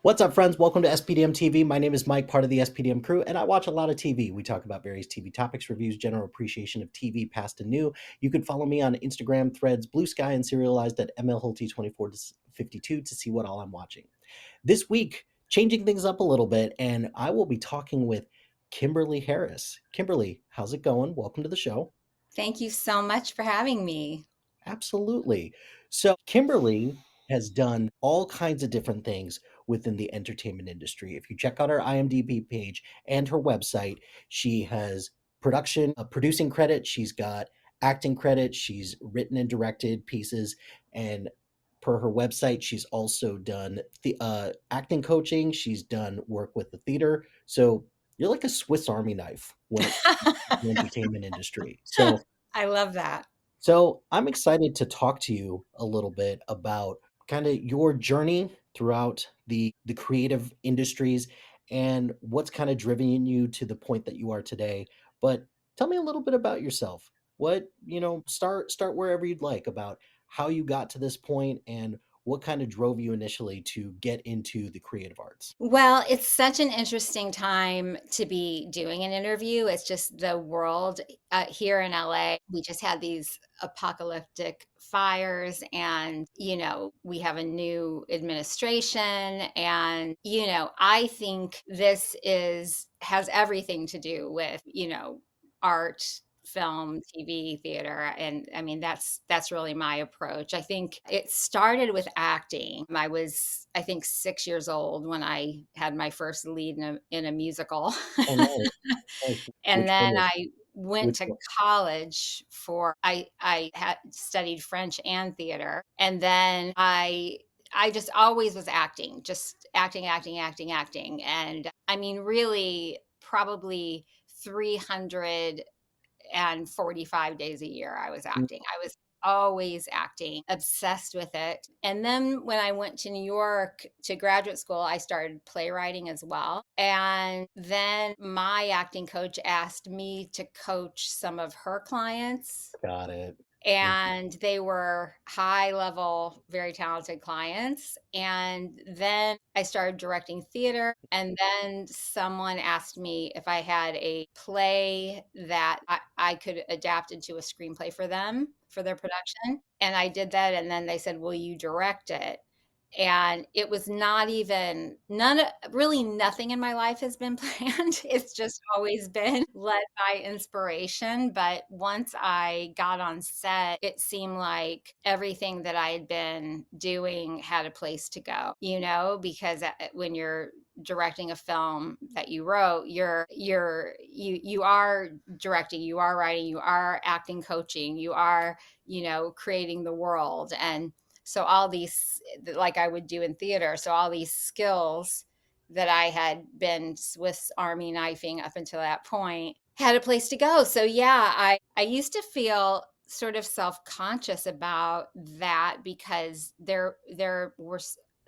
What's up, friends? Welcome to SPDM TV. My name is Mike, part of the SPDM crew, and I watch a lot of TV. We talk about various TV topics, reviews, general appreciation of TV, past and new. You can follow me on Instagram, Threads, Blue Sky, and serialized at MLHulty2452 to see what all I'm watching. This week, changing things up a little bit, and I will be talking with Kymberly Harris. Kymberly, how's it going? Welcome to the show. Thank you so much for having me. Absolutely. So, Kimberly has done all kinds of different things within the entertainment industry. If you check out her IMDb page and her website, she has producing credit, she's got acting credit, she's written and directed pieces, and per her website, she's also done the acting coaching, she's done work with the theater. So, you're like a Swiss Army knife when it comes to the entertainment industry. I love that. So I'm excited to talk to you a little bit about kind of your journey throughout the creative industries and what's kind of driven you to the point that you are today. But tell me a little bit about yourself. Start wherever you'd like about how you got to this point and what kind of drove you initially to get into the creative arts. Well, it's such an interesting time to be doing an interview. It's just the world here in LA. We just had these apocalyptic fires, and, we have a new administration. And, I think has everything to do with, art, film, TV, theater, and I mean that's really my approach. I think it started with acting. I think 6 years old when I had my first lead in a musical. Oh, nice, nice. And Which one then was I went which to one? college for I had studied French and theater. And then I just always was acting, just acting, acting, acting, acting. And I mean, really, probably 345 days a year I was Mm. acting. I was always acting, obsessed with it. And then when I went to New York to graduate school, I started playwriting as well. And then my acting coach asked me to coach some of her clients, Got it. Mhm. and they were high level, very talented clients. And then I started directing theater. And then someone asked me if I had a play that I could adapt into a screenplay for them for their production. And I did that. And then they said, "Will you direct it?" And it was not even really nothing in my life has been planned. It's just always been led by inspiration. But once I got on set, it seemed like everything that I had been doing had a place to go, because when you're directing a film that you wrote, you are directing, you are writing, you are acting coaching, you are, creating the world. And so all these, like I would do in theater, so all these skills that I had been Swiss Army knifing up until that point had a place to go. So yeah, I used to feel sort of self-conscious about that because there were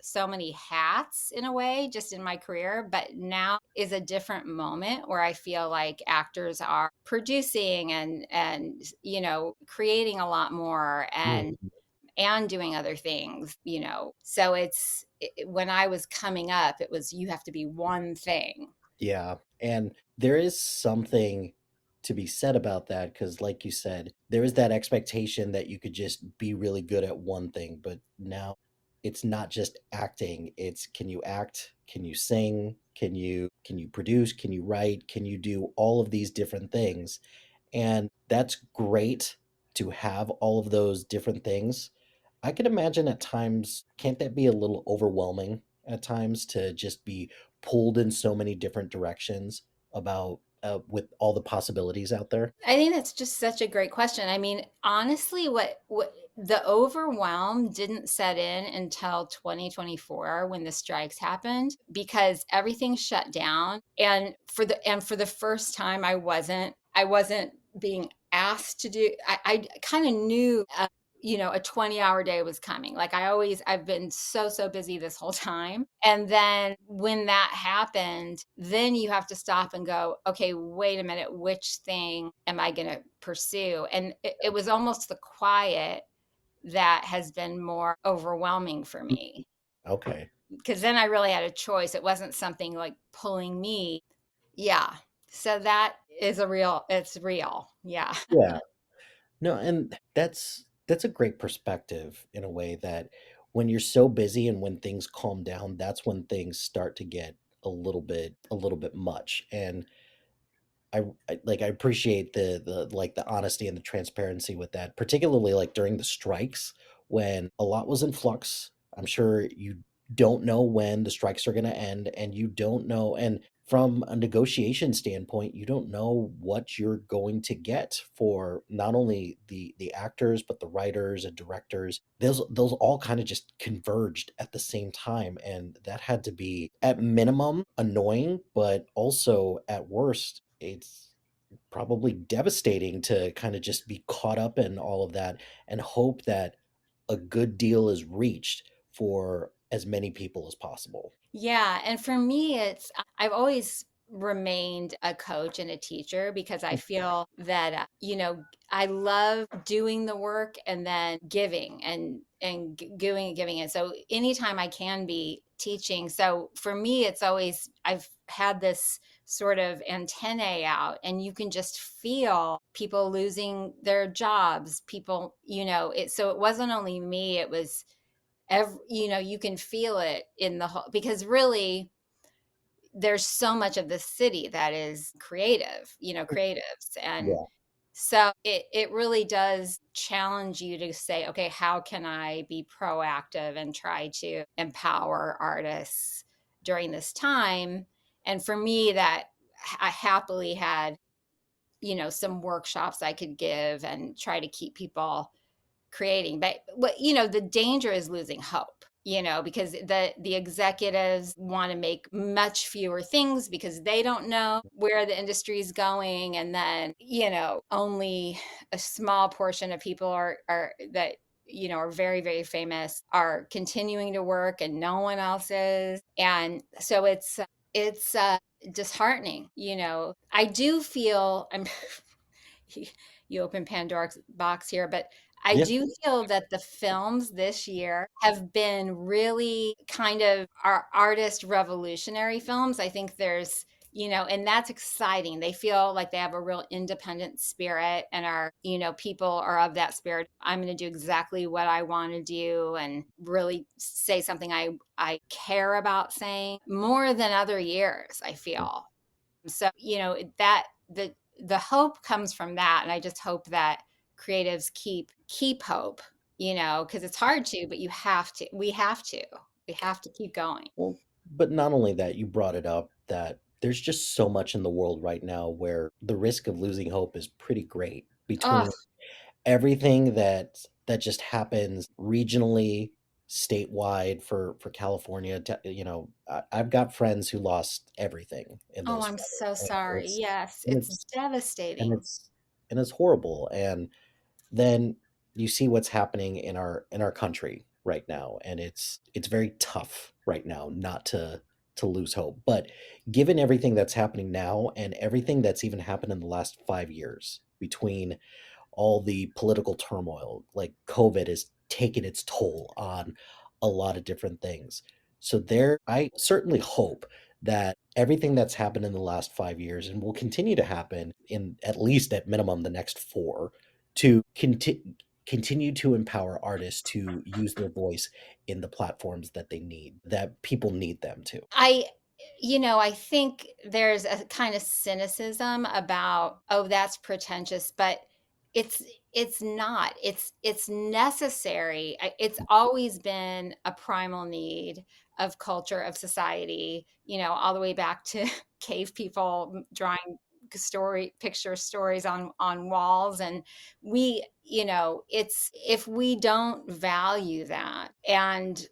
so many hats in a way just in my career. But now is a different moment where I feel like actors are producing and creating a lot more Mhm. and doing other things. So when I was coming up, it was, you have to be one thing. Yeah, and there is something to be said about that because, like you said, there is that expectation that you could just be really good at one thing, but now it's not just acting, it's can you act, can you sing, can you produce, can you write, can you do all of these different things? And that's great to have all of those different things. I can imagine at times, can't that be a little overwhelming at times to just be pulled in so many different directions about with all the possibilities out there? I think that's just such a great question. I mean, honestly, what the overwhelm didn't set in until 2024 when the strikes happened because everything shut down. And for the first time, I wasn't being asked to do. I kind of knew. A 20-hour day was coming. Like I've been so busy this whole time. And then when that happened, then you have to stop and go, okay, wait a minute, which thing am I going to pursue? And it was almost the quiet that has been more overwhelming for Mm. me. Okay. because then I really had a choice. It wasn't something like pulling me. Yeah. So that is it's real. Yeah. Yeah. No, and that's a great perspective in a way that when you're so busy and when things calm down, that's when things start to get a little bit much. And I appreciate the like the honesty and the transparency with that, particularly like during the strikes when a lot was in flux. I'm sure you don't know when the strikes are going to end, and you don't know, and from a negotiation standpoint, you don't know what you're going to get for not only the actors but the writers and directors. Those all kind of just converged at the same time, and that had to be at minimum annoying, but also at worst it's probably devastating to kind of just be caught up in all of that and hope that a good deal is reached for as many people as possible. Yeah, and for me, I've always remained a coach and a teacher because I feel that I love doing the work and then giving and giving and giving. And so anytime I can be teaching, so for me, it's always I've had this sort of antennae out, and you can just feel people losing their jobs. People, so it wasn't only me; it was you can feel it in the whole, because really there's so much of the city that is creative, creatives. And Yeah. so it really does challenge you to say, okay, how can I be proactive and try to empower artists during this time? And for me, that I happily had, some workshops I could give and try to keep people creating. But the danger is losing hope, because the executives want to make much fewer things because they don't know where the industry is going. And then, only a small portion of people are that are very, very famous are continuing to work and no one else is. And so it's disheartening. I do feel I'm you open Pandora's box here, but I Yeah. do feel that the films this year have been really kind of our artist revolutionary films. I think there's, and that's exciting. They feel like they have a real independent spirit and people are of that spirit. I'm going to do exactly what I want to do and really say something I care about saying more than other years, I feel. So, that the hope comes from that. And I just hope that creatives keep hope, because it's hard to, but we have to keep going. Well, but not only that, you brought it up that there's just so much in the world right now where the risk of losing hope is pretty great Oh, between everything that just happens regionally, statewide for California. I've got friends who lost everything in oh, those I'm so fires, sorry. Yes, and it's it's and devastating. it's and it's horrible. And then you see what's happening in our country right now, and it's very tough right now not to lose hope. But given everything that's happening now and everything that's even happened in the last 5 years between all the political turmoil, like COVID has taken its toll on a lot of different things. So I certainly hope that everything that's happened in the last 5 years and will continue to happen in at least at minimum the next four to continue to empower artists to use their voice in the platforms that they need, that people need them to. I think there's a kind of cynicism about, oh, that's pretentious, but it's it's not. It's necessary. It's always been a primal need of culture, of society, all the way back to cave people drawing picture stories on walls. And it's, if we don't value that, and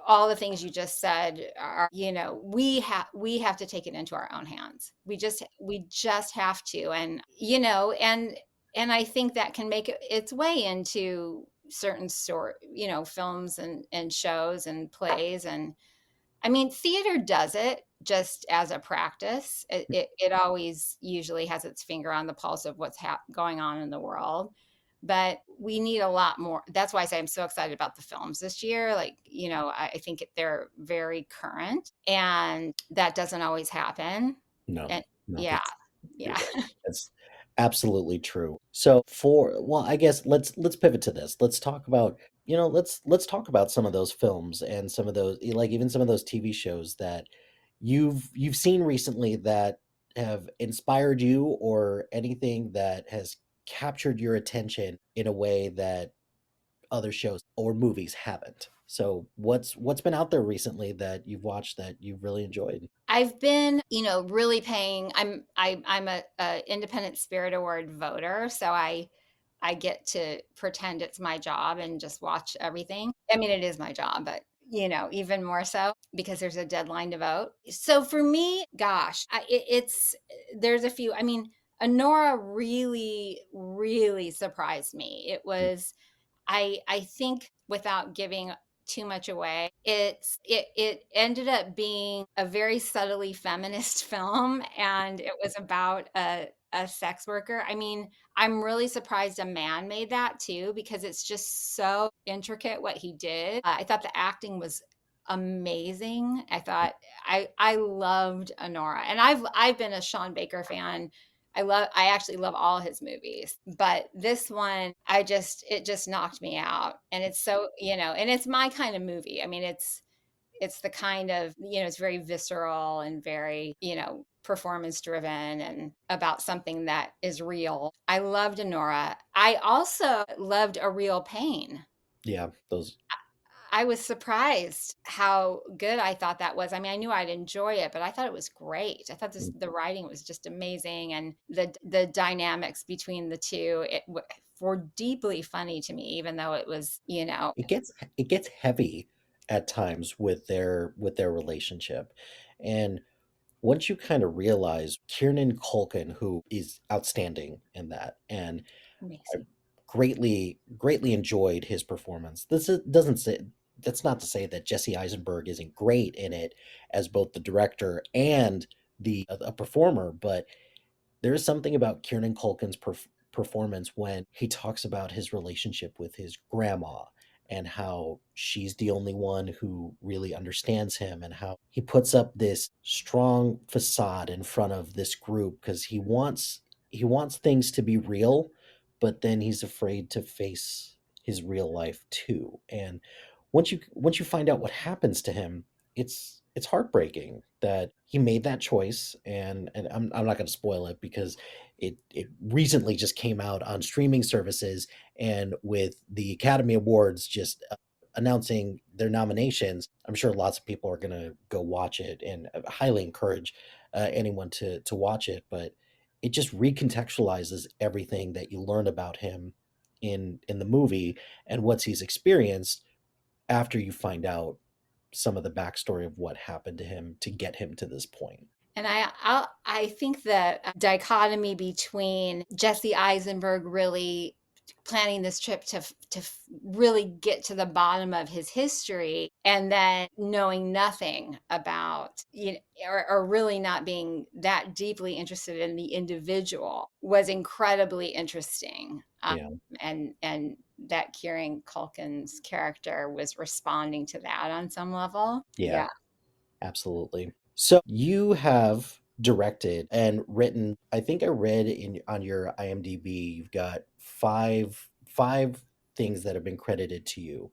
all the things you just said are, we have to take it into our own hands. We just have to. And I think that can make its way into certain films and shows and plays. And I mean, theater does it just as a practice. It always usually has its finger on the pulse of what's going on in the world. but we need a lot more. That's why I say I'm so excited about the films this year. Like, I think they're very current, and that doesn't always happen. No, And no, yeah, you're yeah. right. That's absolutely true. So well, I guess let's pivot to this. Let's talk about, let's talk about some of those films and some of those, like even some of those TV shows that you've seen recently that have inspired you, or anything that has captured your attention in a way that other shows or movies haven't. So what's been out there recently that you've watched that you've really enjoyed? I've been, really paying. I'm a Independent Spirit Award voter, so I get to pretend it's my job and just watch everything. I mean, it is my job, but even more so because there's a deadline to vote. So for me, gosh, it's there's a few. I mean, Honora really, really surprised me. I think, without giving too much away, it ended up being a very subtly feminist film, and it was about a sex worker. I mean, I'm really surprised a man made that too, because it's just so intricate what he did. I thought the acting was amazing. I loved Honora, and I've been a Sean Baker fan. I actually love all his movies, but this one, it just knocked me out. And it's so, and it's my kind of movie. I mean, it's the kind of, it's very visceral and very, performance driven and about something that is real. I loved Honora. I also loved A Real Pain. Yeah, those. I was surprised how good I thought that was. I mean, I knew I'd enjoy it, but I thought it was great. I thought the writing was just amazing, and the dynamics between the two were deeply funny to me, even though it was, It gets heavy at times with their relationship. And once you kind of realize Kieran Culkin, who is outstanding in that, and I amazing. greatly enjoyed his performance. Doesn't say That's not to say that Jesse Eisenberg isn't great in it as both the director and the a performer, but there is something about Kieran Culkin's performance when he talks about his relationship with his grandma, and how she's the only one who really understands him, and how he puts up this strong facade in front of this group because he wants things to be real, but then he's afraid to face his real life too. And once you find out what happens to him, it's heartbreaking that he made that choice. And I'm not going to spoil it because it recently just came out on streaming services, and with the Academy Awards just announcing their nominations, I'm sure lots of people are going to go watch it, and I highly encourage anyone to watch it. But it just recontextualizes everything that you learn about him in the movie and what he's experienced after you find out some of the backstory of what happened to him to get him to this point. And I think the dichotomy between Jesse Eisenberg really planning this trip to really get to the bottom of his history, and then knowing nothing about, or really not being that deeply interested in the individual, was incredibly interesting. Yeah, And that Kieran Culkin's character was responding to that on some level. yeah, Yeah. absolutely. So you have directed and written. I think I read in on your IMDb, you've got five things that have been credited to you.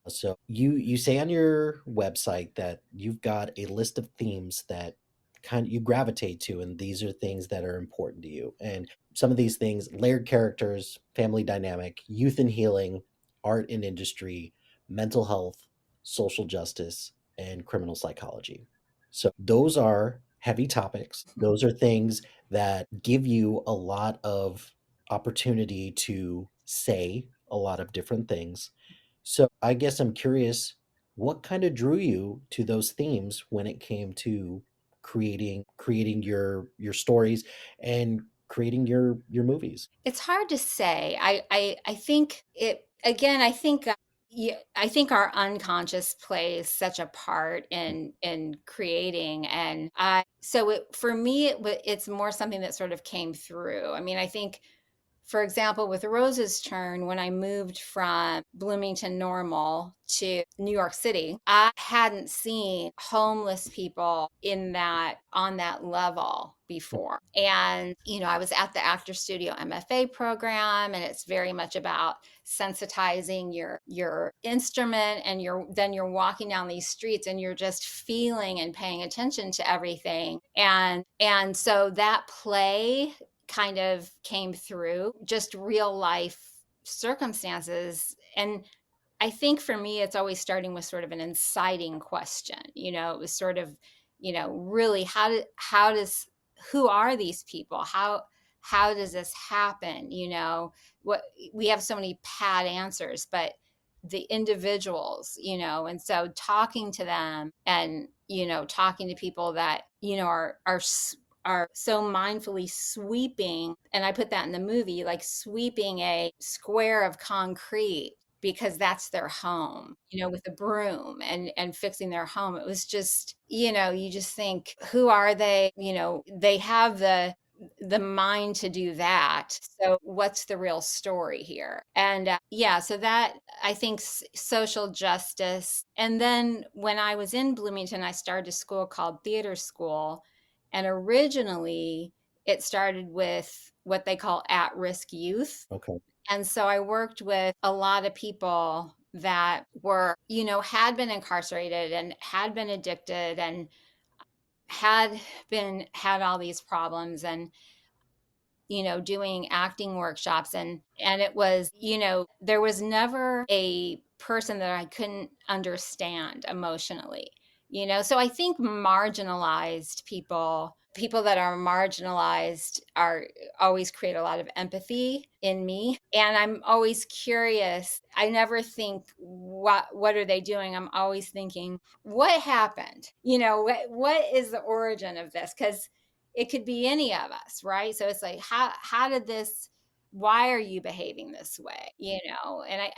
So you say on your website that you've got a list of themes that kind of you gravitate to, and these are things that are important to you. And some of these things: layered characters, family dynamic, youth and healing, art and industry, mental health, social justice, and criminal psychology. So those are heavy topics. Those are things that give you a lot of opportunity to say a lot of different things. So I guess I'm curious, what kind of drew you to those themes when it came to creating your stories and creating your movies? It's hard to say. I think it again. I think yeah, I think our unconscious plays such a part in creating, and I so it for me it's more something that sort of came through. I mean, I think For example, with Rose's Turn, when I moved from Bloomington Normal to New York City, I hadn't seen homeless people in that on that level before. And, I was at the Actor Studio MFA program, and it's very much about sensitizing your instrument, and you're walking down these streets and you're just feeling and paying attention to everything. And so that play kind of came through just real life circumstances. And I think for me, it's always starting with sort of an inciting question. It was sort of, really who are these people? How does this happen? What we have so many pat answers, but the individuals, and so talking to them, and, talking to people that, are so mindfully sweeping, and I put that in the movie, like sweeping a square of concrete because that's their home, with a broom, and fixing their home. It was just, you just think, who are they? They have the mind to do that. So what's the real story here? And yeah, so that, I think, social justice. And then when I was in Bloomington, I started a school called Theater School, and originally it started with what they call at-risk youth. Okay. And so I worked with a lot of people that were, had been incarcerated and had been addicted and had all these problems, and, doing acting workshops. And it was, there was never a person that I couldn't understand emotionally. So I think marginalized people that are marginalized are always create a lot of empathy in me. And I'm always curious. I never think, what are they doing? I'm always thinking, what happened? What is the origin of this? Because it could be any of us, right? So it's like, how did this, why are you behaving this way? And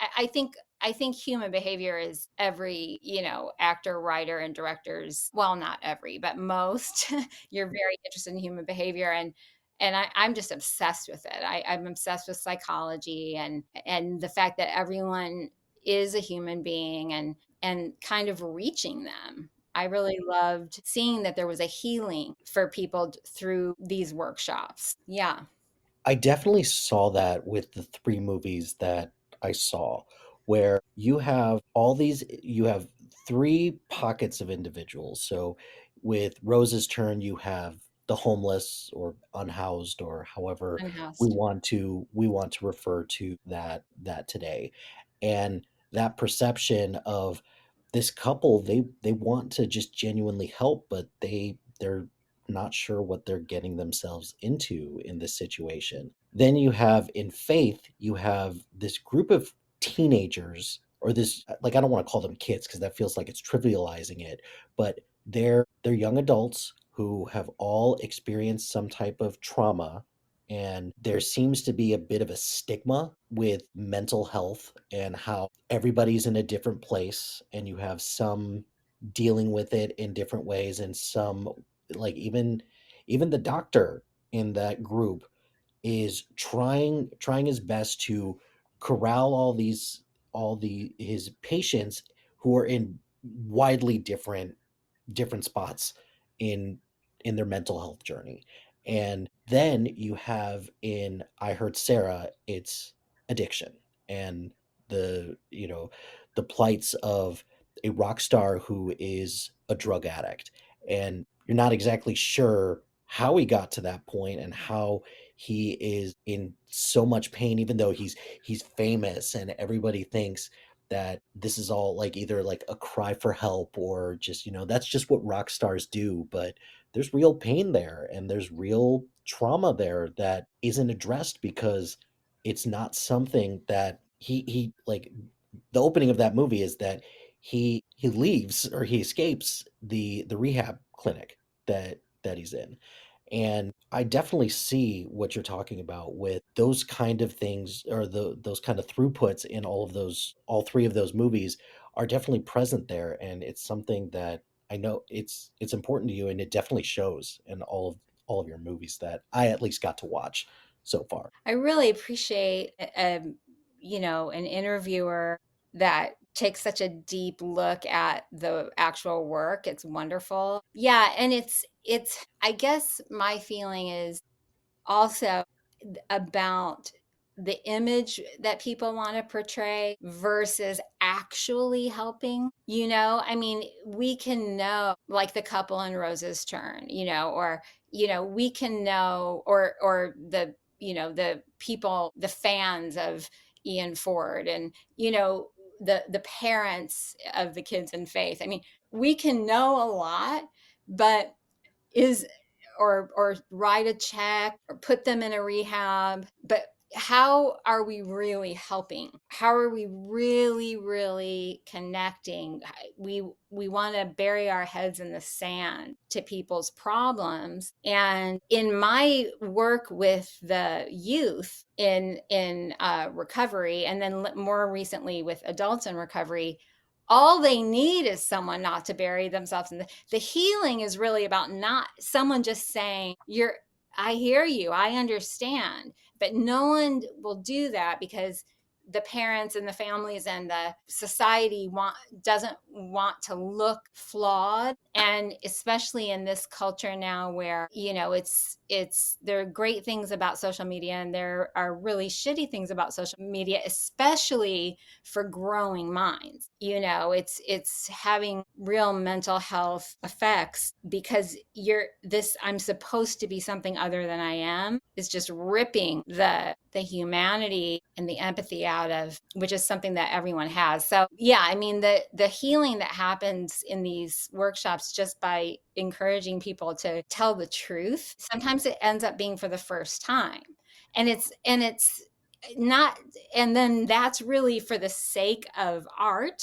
I think human behavior is every, actor, writer, and directors, well, not every, but most, you're very interested in human behavior. And I'm just obsessed with it. I'm obsessed with psychology, and the fact that everyone is a human being, and kind of reaching them. I really loved seeing that there was a healing for people through these workshops. Yeah. I definitely saw that with the three movies that I saw, where you have three pockets of individuals. So with Rose's Turn, you have the homeless or unhoused, or however Unhoused. we want to refer to that today. And that perception of this couple, they want to just genuinely help, but they're not sure what they're getting themselves into in this situation. Then you have in Faith, you have this group of teenagers, or this, like, I don't want to call them kids because that feels like it's trivializing it, but they're young adults who have all experienced some type of trauma, and there seems to be a bit of a stigma with mental health and how everybody's in a different place, and you have some dealing with it in different ways, and some, like, even the doctor in that group is trying his best to corral all the his patients who are in widely different spots in their mental health journey. And then you have in I Heard Sarah, it's addiction, and the plights of a rock star who is a drug addict, and you're not exactly sure how he got to that point and how he is in so much pain, even though he's famous and everybody thinks that this is all like either like a cry for help, or just, that's just what rock stars do. But there's real pain there, and there's real trauma there that isn't addressed because it's not something that he like. The opening of that movie is that he leaves, or he escapes the rehab clinic that he's in. And I definitely see what you're talking about with those kind of things, or those kind of throughputs in all three of those movies are definitely present there. And it's something that I know it's important to you, and it definitely shows in all of your movies that I at least got to watch. so far. I really appreciate, an interviewer that takes such a deep look at the actual work. It's wonderful. Yeah, and I guess my feeling is also about the image that people want to portray versus actually helping. I mean, we can know, like the couple in Rose's Turn, or we can know, or the people, the fans of Ian Ford, and the parents of the kids in Faith. I mean, we can know a lot, but is or write a check or put them in a rehab, but how are we really helping? How are we really connecting? We want to bury our heads in the sand to people's problems. And in my work with the youth in recovery, and then more recently with adults in recovery, all they need is someone not to bury themselves in the healing is really about not someone just saying, I hear you, I understand. But no one will do that because the parents and the families and the society doesn't want to look flawed. And especially in this culture now where there are great things about social media and there are really shitty things about social media, especially for growing minds. It's having real mental health effects because I'm supposed to be something other than I am, is just ripping the humanity and the empathy out of, which is something that everyone has. So yeah, I mean, the healing that happens in these workshops just by encouraging people to tell the truth, sometimes it ends up being for the first time. And it's not, and then that's really for the sake of art.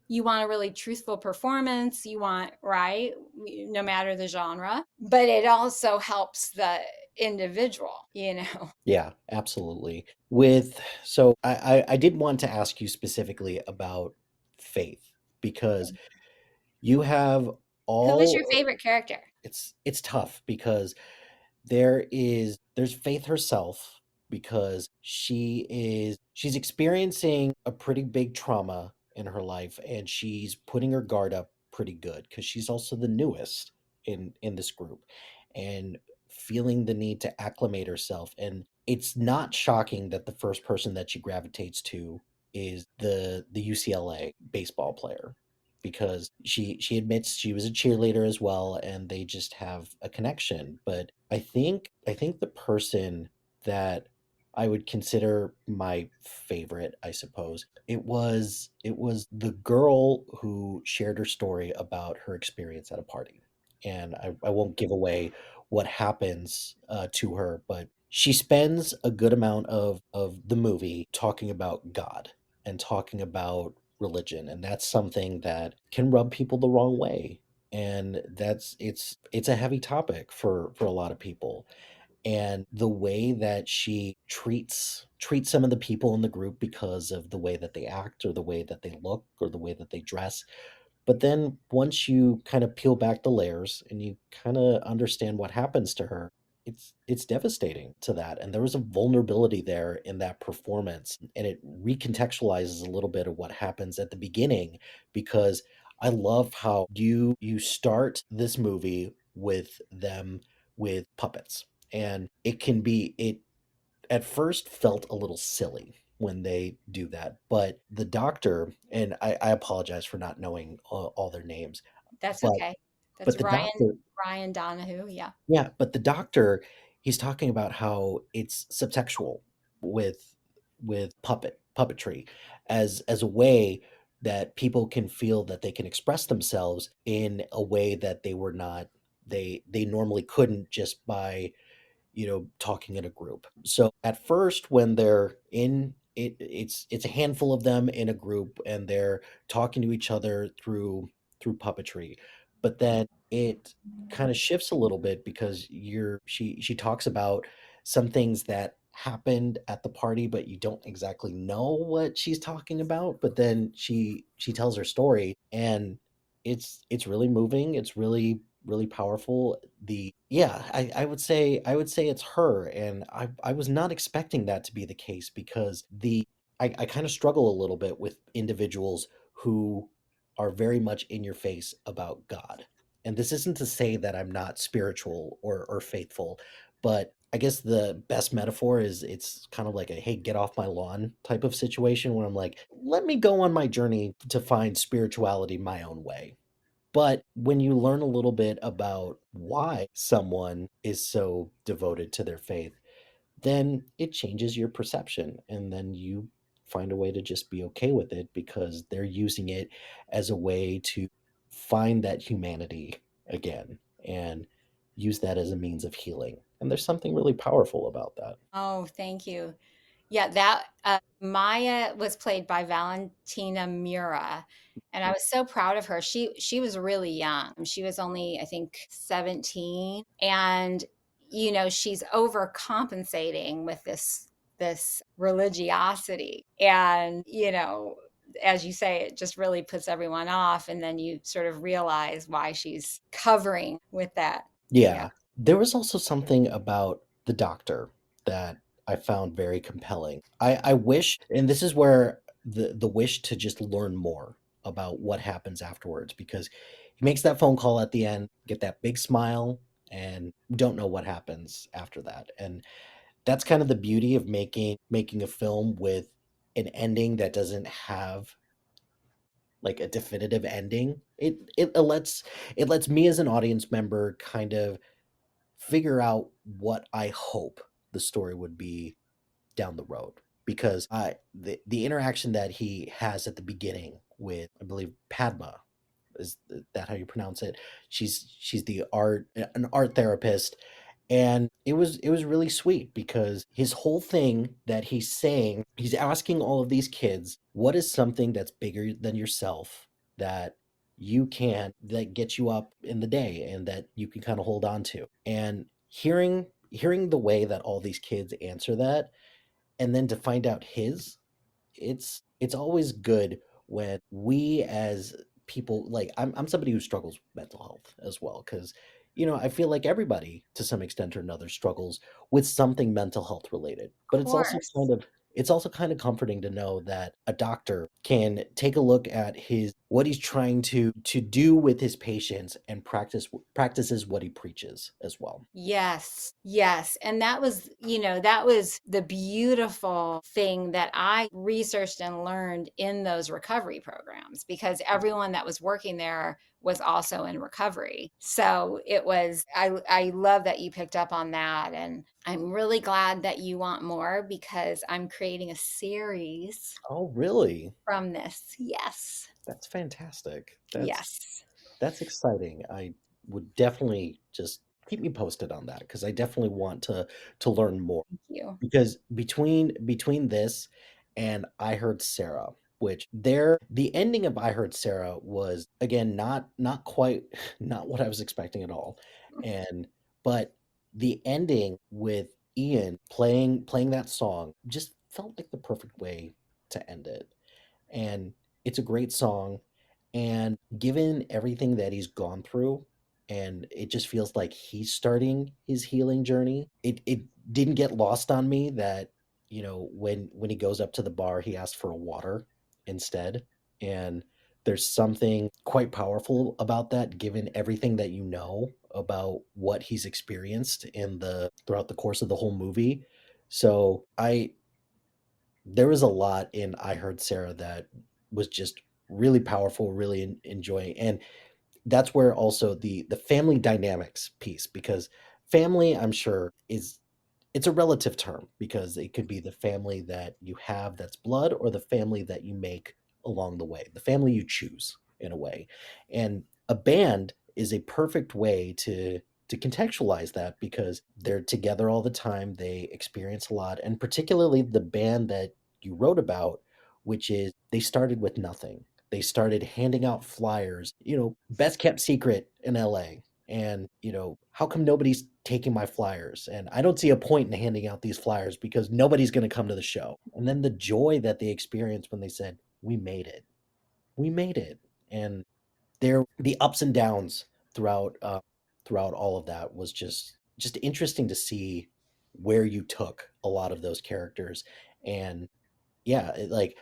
You want a really truthful performance, you want, right, no matter the genre, but it also helps the individual. Yeah, absolutely. So I did want to ask you specifically about faith because you have Who is your all favorite character? it's tough because there's Faith herself because she's experiencing a pretty big trauma in her life and she's putting her guard up pretty good because she's also the newest in this group and feeling the need to acclimate herself. And it's not shocking that the first person that she gravitates to is the UCLA baseball player because she admits she was a cheerleader as well and they just have a connection. But I think the person that I would consider my favorite, I suppose, it was the girl who shared her story about her experience at a party. And I won't give away what happens to her, but she spends a good amount of the movie talking about God and talking about religion, and that's something that can rub people the wrong way. And it's a heavy topic for a lot of people, and the way that she treats some of the people in the group because of the way that they act or the way that they look or the way that they dress. But then once you kind of peel back the layers and you kind of understand what happens to her, it's devastating to that. And there was a vulnerability there in that performance. And it recontextualizes a little bit of what happens at the beginning because I love how you start this movie with them with puppets. And it at first felt a little silly when they do that. But the doctor, and I apologize for not knowing all their names, That's but okay. That's but the doctor, Ryan Donahue. Yeah. yeah, but the doctor, he's talking about how it's subsexual with puppetry as a way that people can feel that they can express themselves in a way that they normally couldn't just by talking in a group. So at first, when they're in it, it's a handful of them in a group, and they're talking to each other through puppetry. But then it kind of shifts a little bit because she talks about some things that happened at the party, but you don't exactly know what she's talking about. But then she tells her story, and it's really moving. It's really really powerful. The Yeah, I would say it's her, and I was not expecting that to be the case because I kind of struggle a little bit with individuals who are very much in your face about God. And this isn't to say that I'm not spiritual or faithful, but I guess the best metaphor is it's kind of like a hey, get off my lawn type of situation where I'm like, let me go on my journey to find spirituality my own way. But when you learn a little bit about why someone is so devoted to their faith, then it changes your perception. And then you find a way to just be okay with it because they're using it as a way to find that humanity again and use that as a means of healing. And there's something really powerful about that. Oh, thank you. Yeah, that Maya was played by Valentina Mura, and I was so proud of her. She was really young. She was only, I think, 17, and she's overcompensating with this religiosity. And as you say, it just really puts everyone off, and then you sort of realize why she's covering with that. Yeah. Yeah. There was also something about the doctor that I found very compelling. I wish, and this is where the wish to just learn more about what happens afterwards, because he makes that phone call at the end, get that big smile, and don't know what happens after that. And that's kind of the beauty of making a film with an ending that doesn't have like a definitive ending. It lets me as an audience member kind of figure out what I hope the story would be down the road, because the interaction that he has at the beginning with, I believe, Padma, is that how you pronounce it? She's the an art therapist, and it was really sweet because his whole thing that he's saying, he's asking all of these kids, what is something that's bigger than yourself that you can that gets you up in the day and that you can kind of hold on to. And hearing the way that all these kids answer that, and then to find out his, it's always good when we as people, like I'm somebody who struggles with mental health as well, because I feel like everybody to some extent or another struggles with something mental health related. But Of course. it's also kind of comforting to know that a doctor can take a look at his what he's trying to do with his patients and practices what he preaches as well. Yes, yes. And that was the beautiful thing that I researched and learned in those recovery programs, because everyone that was working there was also in recovery. So I love that you picked up on that. And I'm really glad that you want more, because I'm creating a series Oh, really? from this. Yes. That's fantastic. Yes. That's exciting. I would definitely just keep me posted on that because I definitely want to learn more. Thank you. Because between this and I Heard Sarah, which the ending of I Heard Sarah was again not quite not what I was expecting at all. And but the ending with Ian playing that song just felt like the perfect way to end it. And it's a great song, and given everything that he's gone through, and it just feels like he's starting his healing journey, it didn't get lost on me that when he goes up to the bar he asks for a water instead. And there's something quite powerful about that, given everything that you know about what he's experienced in the throughout the course of the whole movie. So I there was a lot in I Heard Sarah that was just really powerful, really enjoying. And that's where also the family dynamics piece, because family, I'm sure, is it's a relative term because it could be the family that you have that's blood or the family that you make along the way, the family you choose in a way. And a band is a perfect way to contextualize that because they're together all the time, they experience a lot, and particularly the band that you wrote about, which is they started with nothing. They started handing out flyers, best kept secret in LA. And how come nobody's taking my flyers? And I don't see a point in handing out these flyers because nobody's going to come to the show. And then the joy that they experienced when they said, we made it. And there the ups and downs throughout. throughout all of that was just interesting to see where you took a lot of those characters. And yeah, like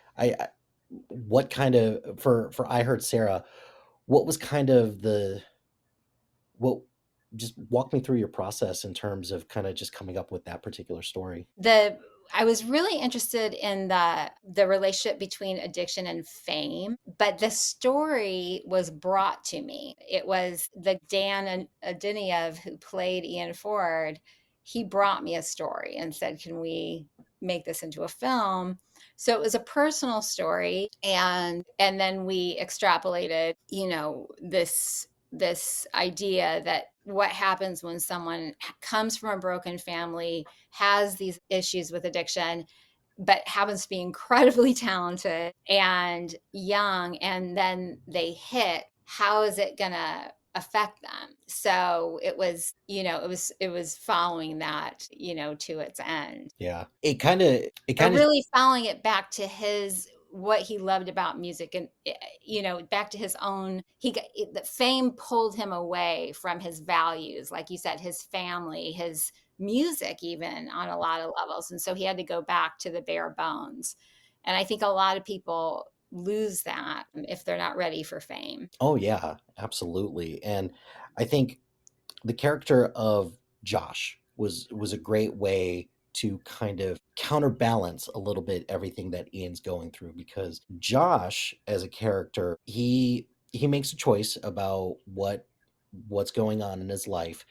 what kind of, for I Heard Sarah, what was kind of the what just walk me through your process in terms of kind of just coming up with that particular story. The I was really interested in the relationship between addiction and fame, but the story was brought to me. It was the Dan Adeniev who played Ian Ford. He brought me a story and said, "Can we make this into a film?" So it was a personal story, and then we extrapolated, this idea that what happens when someone comes from a broken family, has these issues with addiction, but happens to be incredibly talented and young, and then they hit, how is it gonna affect them? So it was following that, to its end. Yeah. It kind But of really following it back to his what he loved about music, and back to his own, the fame pulled him away from his values, like you said, his family, his music, even on a lot of levels, and so he had to go back to the bare bones. And I think a lot of people lose that if they're not ready for fame. Oh yeah, absolutely. And I think the character of Josh was a great way to kind of counterbalance a little bit everything that Ian's going through, because Josh as a character, he makes a choice about what's going on in his life,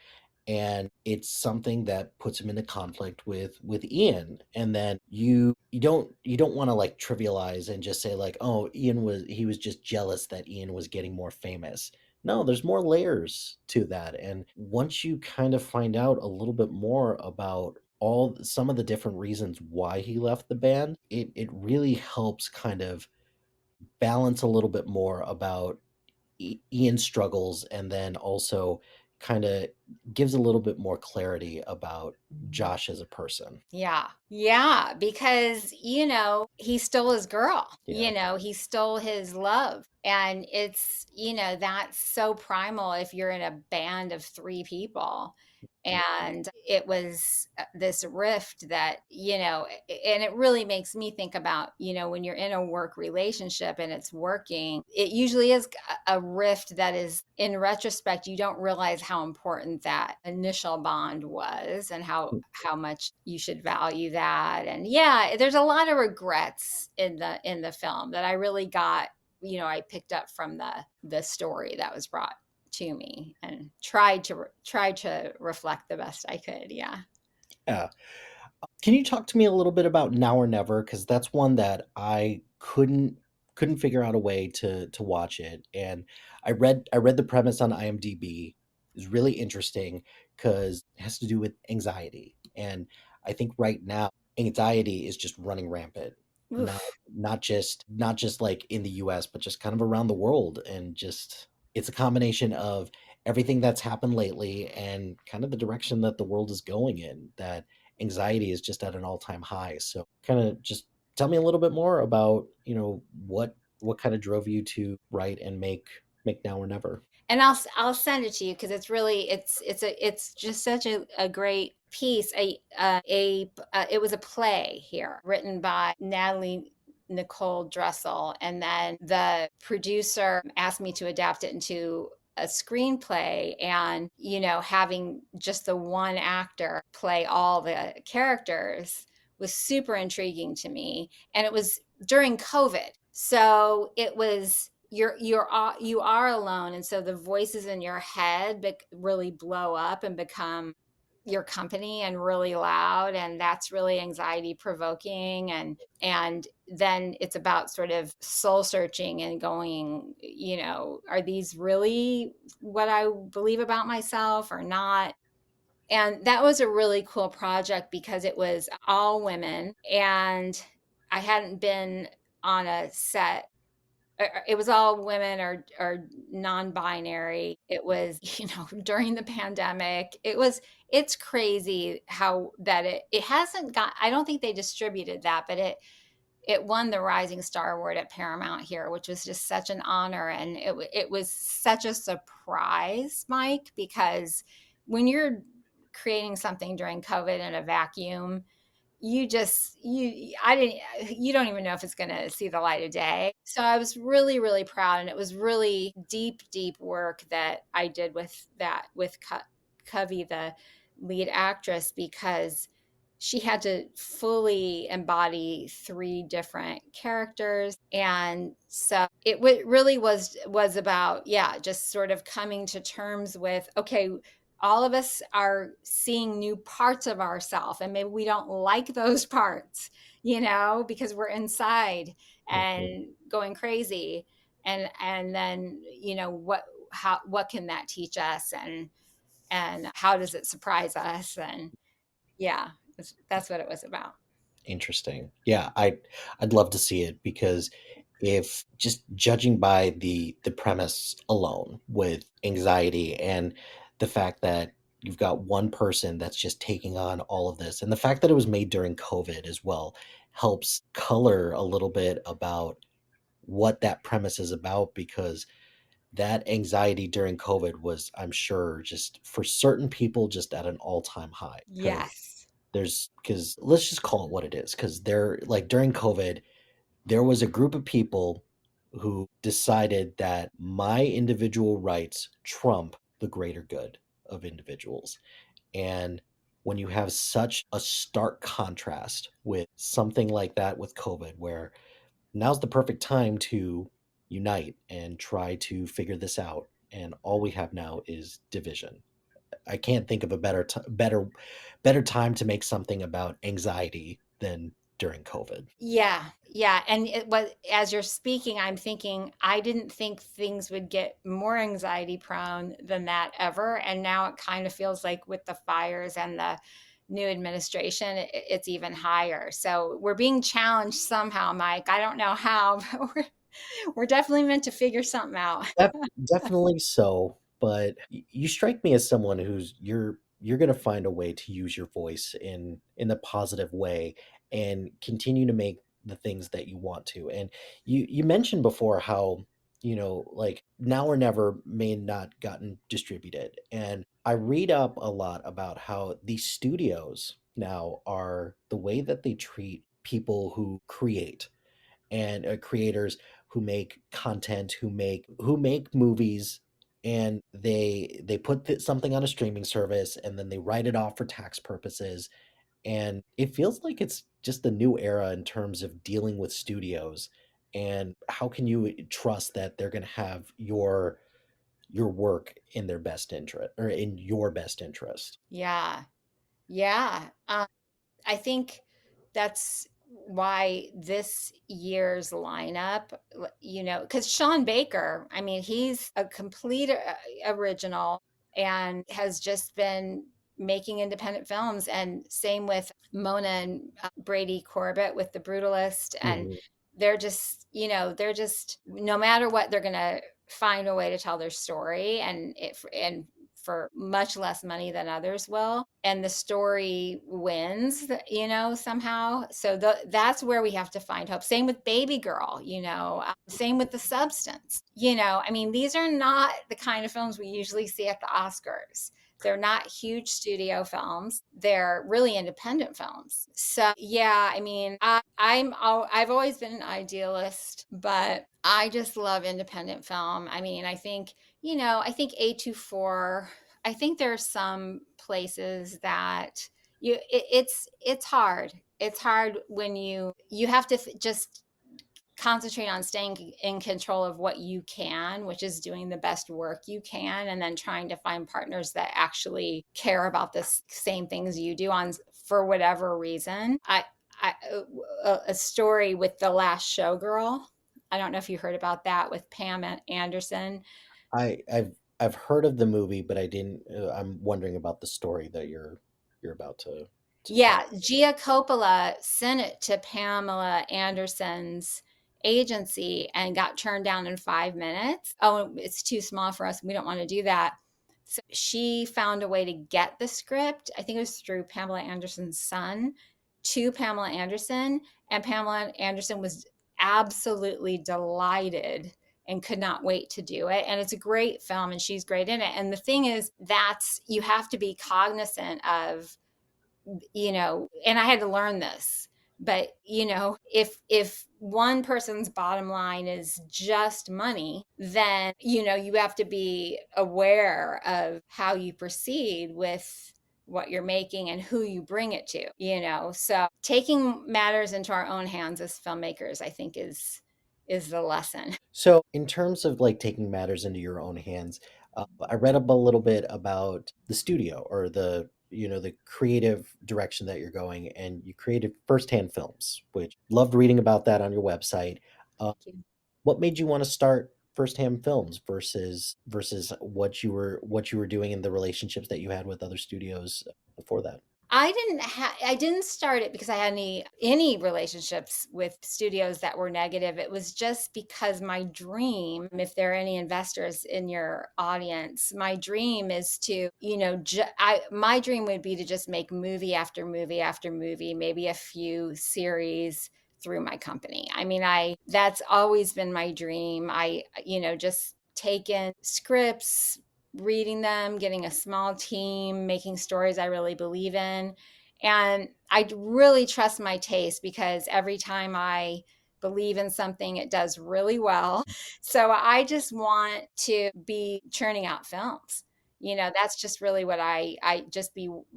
and it's something that puts him into conflict with Ian. And then you don't want to like trivialize and just say like, oh, he was just jealous that Ian was getting more famous. No, there's more layers to that. And once you kind of find out a little bit more about all some of the different reasons why he left the band, it really helps kind of balance a little bit more about Ian's struggles, and then also kind of gives a little bit more clarity about Josh as a person. Yeah. Yeah. Because, he stole his girl, Yeah. he stole his love. And that's so primal if you're in a band of three people. And it was this rift that, and it really makes me think about, when you're in a work relationship and it's working, it usually is a rift that is, in retrospect, you don't realize how important that initial bond was, and how much you should value that. And yeah, there's a lot of regrets in the film that I really got, I picked up from the story that was brought to me, and tried to reflect the best I could. Yeah. Yeah. Can you talk to me a little bit about Now or Never? Because that's one that I couldn't figure out a way to watch it. And I read the premise on IMDb. It was really interesting because it has to do with anxiety. And I think right now anxiety is just running rampant. Not Oof. not just like in the US, but just kind of around the world. And just it's a combination of everything that's happened lately and kind of the direction that the world is going in, that anxiety is just at an all-time high. So kind of just tell me a little bit more about, what kind of drove you to write and make Now or Never. And I'll send it to you, because it's just such a great piece. It was a play here written by Natalie Nicole Dressel, and then the producer asked me to adapt it into a screenplay. And having just the one actor play all the characters was super intriguing to me. And it was during COVID, so it was, you are alone, and so the voices in your head really blow up and become your company, and really loud, and that's really anxiety provoking. And then it's about sort of soul searching and going, are these really what I believe about myself or not? And that was a really cool project because it was all women, and I hadn't been on a set. It was all women or non-binary. It was, during the pandemic. It's crazy how that it hasn't got, I don't think they distributed that, but it won the Rising Star Award at Paramount here, which was just such an honor. And it was such a surprise, Mike, because when you're creating something during COVID in a vacuum, you just you don't even know if it's going to see the light of day. So I was really, really proud, and it was really deep work that I did with that, with Covey, the lead actress, because she had to fully embody three different characters. And so it really was about, yeah, just sort of coming to terms with, okay, all of us are seeing new parts of ourselves, and maybe we don't like those parts, because we're inside Mhm. and going crazy. And then, what can that teach us, and how does it surprise us? And yeah, that's what it was about. Interesting. Yeah, I'd love to see it because if just judging by the premise alone with anxiety and the fact that you've got one person that's just taking on all of this and the fact that it was made during COVID as well helps color a little bit about what that premise is about because that anxiety during COVID was, I'm sure, just for certain people just at an all-time high because Yes. because let's just call it what it is because they're like during COVID there was a group of people who decided that my individual rights trump the greater good of individuals. And when you have such a stark contrast with something like that with COVID, where now's the perfect time to unite and try to figure this out. And all we have now is division. I can't think of a better time to make something about anxiety than during COVID. Yeah, yeah, and it was, as you're speaking, I'm thinking, I didn't think things would get more anxiety prone than that ever, and now it kind of feels like with the fires and the new administration, it's even higher. So we're being challenged somehow, Mike. I don't know how, but we're definitely meant to figure something out. Def Definitely so, but you strike me as someone who's you're gonna find a way to use your voice in a positive way and continue to make the things that you want to. And you mentioned before how, like Now or Never may not gotten distributed. And I read up a lot about how these studios now are the way that they treat people who create and creators who make content, who make movies, and they put something on a streaming service, and then they write it off for tax purposes. And it feels like it's just a new era in terms of dealing with studios. And how can you trust that they're going to have your work in their best interest or in your best interest? Yeah, yeah. I think that's why this year's lineup, because Sean Baker, I mean, he's a complete original and has just been making independent films. And same with Mona and Brady Corbett with The Brutalist. And Mhm. they're just, no matter what, they're going to find a way to tell their story, and for much less money than others will, and the story wins, somehow. So that's where we have to find hope. Same with Baby Girl, same with The Substance. I mean, these are not the kind of films we usually see at the Oscars. They're not huge studio films. They're really independent films. So yeah, I mean, I've always been an idealist, but I just love independent film. I mean, I think A24. I think there are some places that it's hard. It's hard when you have to just concentrate on staying in control of what you can, which is doing the best work you can, and then trying to find partners that actually care about the same things you do on for whatever reason. A story with The Last Showgirl. I don't know if you heard about that, with Pam Anderson. I've heard of the movie, but I didn't. I'm wondering about the story that you're about to Yeah, talk. Gia Coppola sent it to Pamela Anderson's agency and got turned down in 5 minutes. Oh, it's too small for us. We don't want to do that. So she found a way to get the script. I think it was through Pamela Anderson's son, to Pamela Anderson, and Pamela Anderson was absolutely delighted and could not wait to do it. And it's a great film and she's great in it. And the thing is, that's, you have to be cognizant of, and I had to learn this, but if one person's bottom line is just money, then you have to be aware of how you proceed with what you're making and who you bring it to. So taking matters into our own hands as filmmakers, I think, is the lesson. So, in terms of like taking matters into your own hands, I read up a little bit about the studio or the creative direction that you're going, and you created firsthand films, which loved reading about that on your website. Uh, what made you want to start firsthand films versus what you were doing in the relationships that you had with other studios before that? I didn't start it because I had any relationships with studios that were negative. It was just because my dream, if there are any investors in your audience, my dream is to, my dream would be to just make movie after movie after movie, maybe a few series through my company. I mean, that's always been my dream. Just taking scripts, reading them, getting a small team, making stories I really believe in. And I really trust my taste because every time I believe in something, it does really well. So I just want to be churning out films. That's just really what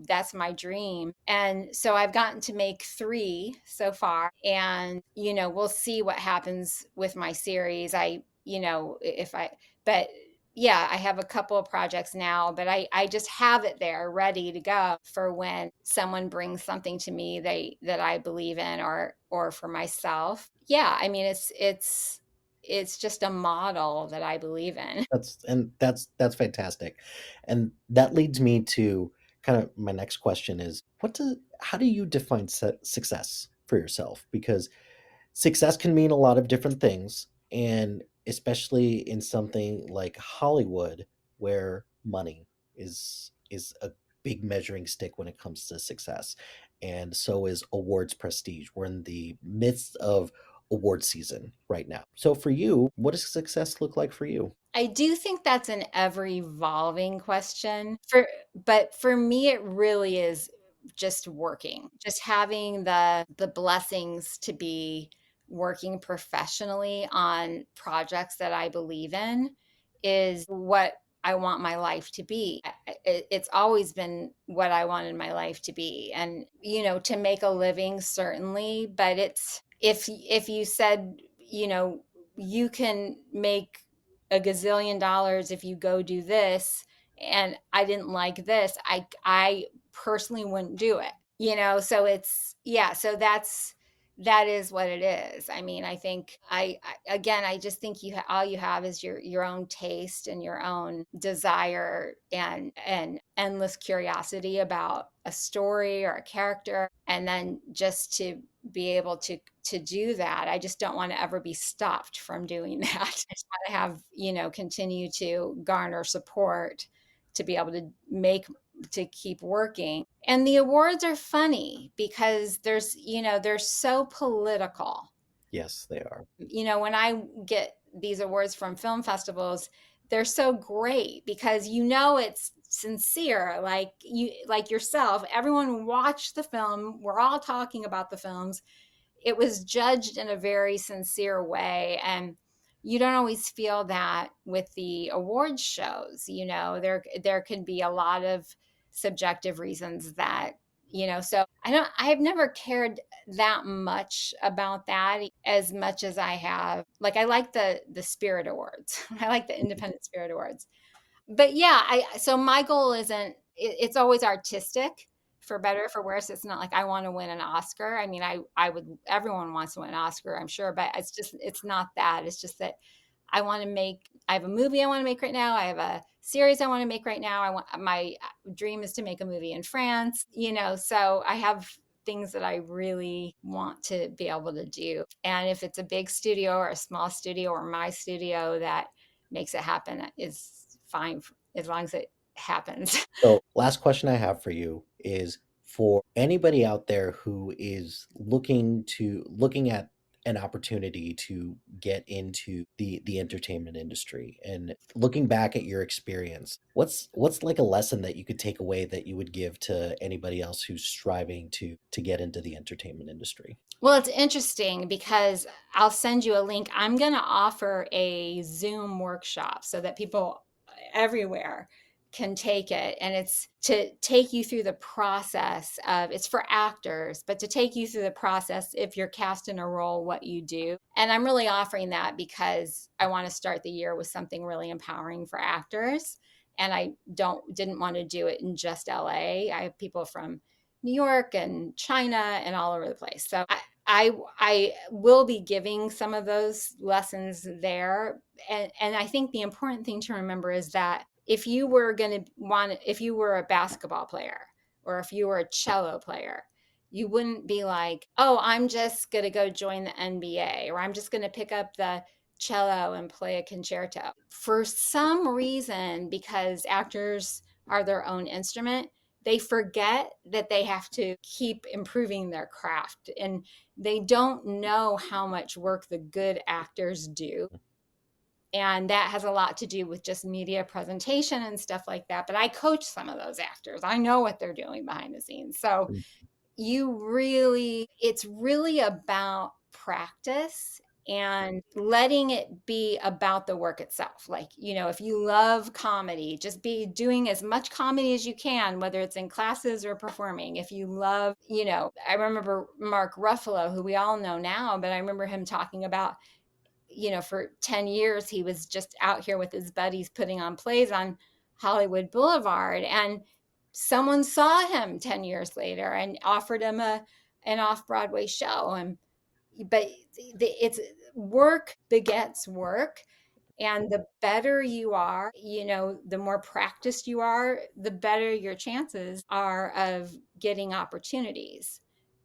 that's my dream. And so I've gotten to make 3 so far. And, we'll see what happens with my series. If I, but yeah, I have a couple of projects now, but I just have it there ready to go for when someone brings something to me that I believe in, or for myself. Yeah, I mean, it's just a model that I believe in. That's fantastic, and that leads me to kind of my next question is how do you define success for yourself? Because success can mean a lot of different things, and especially in something like Hollywood, where money is a big measuring stick when it comes to success, and so is awards prestige. We're in the midst of award season right now. So for you, what does success look like for you? I do think that's an ever evolving question. But for me it really is just working. Just having the blessings to be working professionally on projects that I believe in is what I want my life to be. It's always been what I wanted my life to be. And to make a living certainly, but it's if you said, you can make a gazillion dollars if you go do this, and I didn't like this, I personally wouldn't do it. So it's, yeah, so that is what it is. I mean, I think again, I just think all you have is your own taste and your own desire and endless curiosity about a story or a character, and then just to be able to do that. I just don't want to ever be stopped from doing that. I just want to have, continue to garner support to be able to keep working. And the awards are funny because they're so political. Yes, they are. When I get these awards from film festivals, they're so great because it's sincere, like yourself, everyone watched the film, we're all talking about the films, it was judged in a very sincere way. And you don't always feel that with the awards shows. There can be a lot of subjective reasons that, so I've never cared that much about that as much as I have, like, I like the Spirit Awards. I like the Independent Spirit Awards. But yeah, so my goal isn't, it's always artistic, for better or for worse. It's not like I want to win an Oscar. I mean, I would, everyone wants to win an Oscar, I'm sure, but it's not that. It's just that I have a movie I want to make right now. I have a series I want to make right now. My dream is to make a movie in France, so I have things that I really want to be able to do. And if it's a big studio or a small studio or my studio that makes it happen, is fine as long as it happens. So, last question I have for you is for anybody out there who is looking at an opportunity to get into the entertainment industry and looking back at your experience, what's like a lesson that you could take away that you would give to anybody else who's striving to get into the entertainment industry? Well, it's interesting because I'll send you a link. I'm going to offer a Zoom workshop so that people everywhere can take it. And it's to take you through the process of it's for actors, but to take you through the process if you're cast in a role, what you do. And I'm really offering that because I want to start the year with something really empowering for actors. And I didn't want to do it in just LA. I have people from New York and China and all over the place. So I will be giving some of those lessons there. And I think the important thing to remember is that if you were if you were a basketball player or if you were a cello player, you wouldn't be like, oh, I'm just going to go join the NBA or I'm just going to pick up the cello and play a concerto. For some reason, because actors are their own instrument, they forget that they have to keep improving their craft and they don't know how much work the good actors do. And that has a lot to do with just media presentation and stuff like that. But I coach some of those actors. I know what they're doing behind the scenes. So it's really about practice and letting it be about the work itself. Like, if you love comedy, just be doing as much comedy as you can, whether it's in classes or performing. If you love, I remember Mark Ruffalo, who we all know now, but I remember him talking about, for 10 years, he was just out here with his buddies putting on plays on Hollywood Boulevard. And someone saw him 10 years later and offered him an off-Broadway show. But it's work begets work. And the better you are, the more practiced you are, the better your chances are of getting opportunities.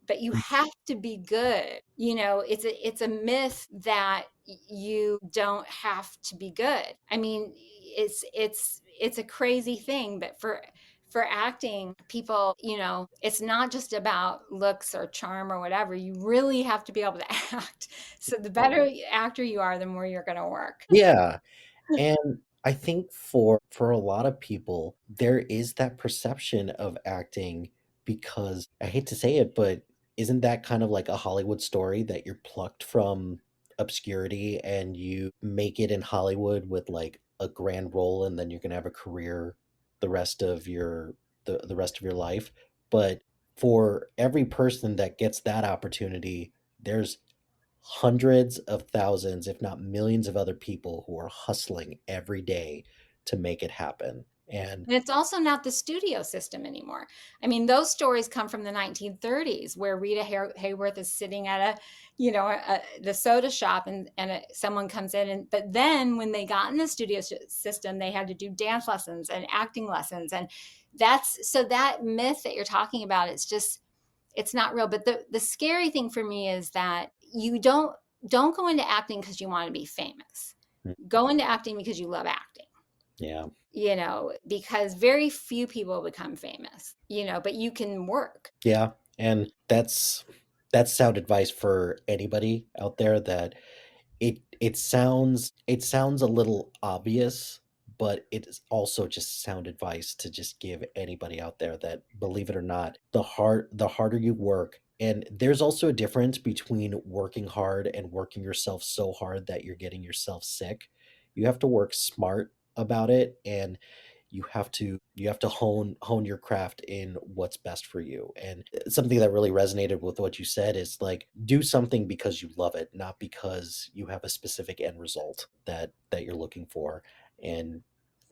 But you have to be good. It's a myth that you don't have to be good. I mean, it's a crazy thing, but for acting, people, it's not just about looks or charm or whatever. You really have to be able to act. So the better actor you are, the more you're going to work. Yeah. And I think for a lot of people, there is that perception of acting because I hate to say it, but isn't that kind of like a Hollywood story that you're plucked from obscurity and you make it in Hollywood with like a grand role and then you're gonna have a career the rest of the rest of your life. But for every person that gets that opportunity, there's hundreds of thousands, if not millions of other people who are hustling every day to make it happen. And And it's also not the studio system anymore. I mean, those stories come from the 1930s where Rita Hayworth is sitting at the soda shop and someone comes in. But then when they got in the studio system, they had to do dance lessons and acting lessons. And that myth that you're talking about, it's not real. But the scary thing for me is that you don't go into acting because you want to be famous. Go into acting because you love acting, yeah, because very few people become famous, but you can work. yeah, and that's sound advice for anybody out there that it sounds a little obvious, but it is also just sound advice to just give anybody out there that believe it or not, the harder you work, and there's also a difference between working hard and working yourself so hard that you're getting yourself sick. You have to work smart about it and you have to hone your craft in what's best for you. And something that really resonated with what you said is like do something because you love it, not because you have a specific end result that you're looking for. And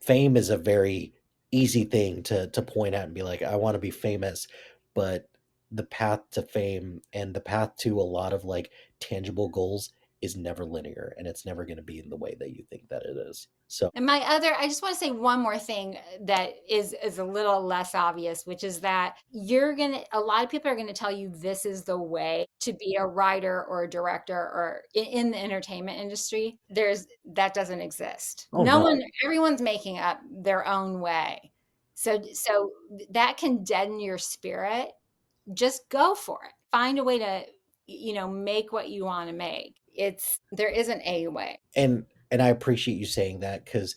fame is a very easy thing to point out and be like, I want to be famous, but the path to fame and the path to a lot of like tangible goals is never linear and it's never going to be in the way that you think that it is. So, And I just want to say one more thing that is a little less obvious, which is that a lot of people are gonna tell you this is the way to be a writer or a director or in the entertainment industry. That doesn't exist. oh no. Everyone's making up their own way. So that can deaden your spirit just go for it. Find a way to, make what you want to make. There isn't a way. And I appreciate you saying that because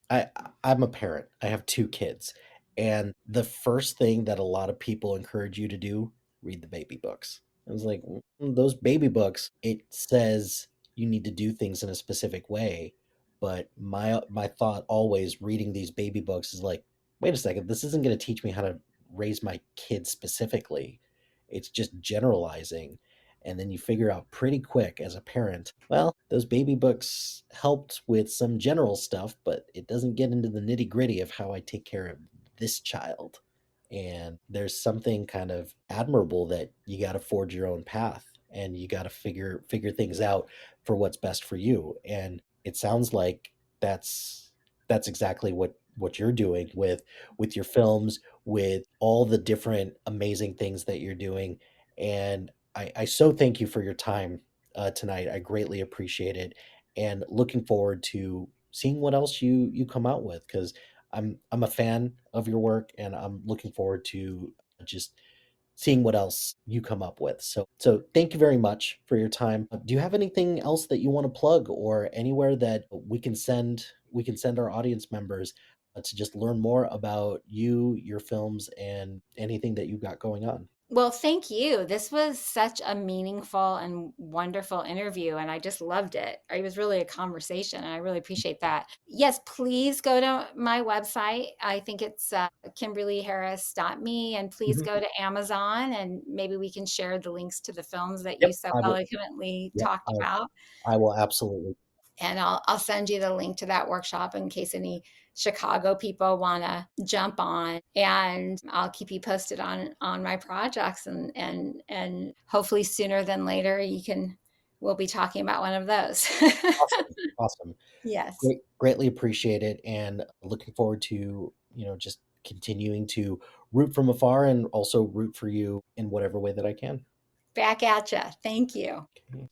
I'm a parent. I have two kids, and the first thing that a lot of people encourage you to do, read the baby books. I was like, those baby books, it says you need to do things in a specific way, but my thought always reading these baby books is like, wait a second, this isn't going to teach me how to raise my kids specifically. It's just generalizing. And then you figure out pretty quick as a parent, well, those baby books helped with some general stuff, but it doesn't get into the nitty gritty of how I take care of this child. And there's something kind of admirable that you got to forge your own path and you got to figure things out for what's best for you. And it sounds like that's exactly what you're doing with your films, with all the different amazing things that you're doing. And I so thank you for your time tonight. I greatly appreciate it, and looking forward to seeing what else you come out with because I'm a fan of your work, and I'm looking forward to just seeing what else you come up with. So thank you very much for your time. Do you have anything else that you want to plug, or anywhere that we can send our audience members to just learn more about you, your films, and anything that you got going on? Well, thank you. This was such a meaningful and wonderful interview, and I just loved it. It was really a conversation, and I really appreciate that. Yes, please go to my website. I think it's kimberlyharris.me, and please Mhm. go to Amazon, and maybe we can share the links to the films that you Yep, so I will. eloquently Yep, talked about. I will absolutely. And I'll send you the link to that workshop in case any Chicago people want to jump on, and I'll keep you posted on my projects, and hopefully sooner than later we'll be talking about one of those. Awesome, awesome. Yes. Greatly appreciate it, and looking forward to just continuing to root from afar and also root for you in whatever way that I can. Back at you. Thank you. Okay.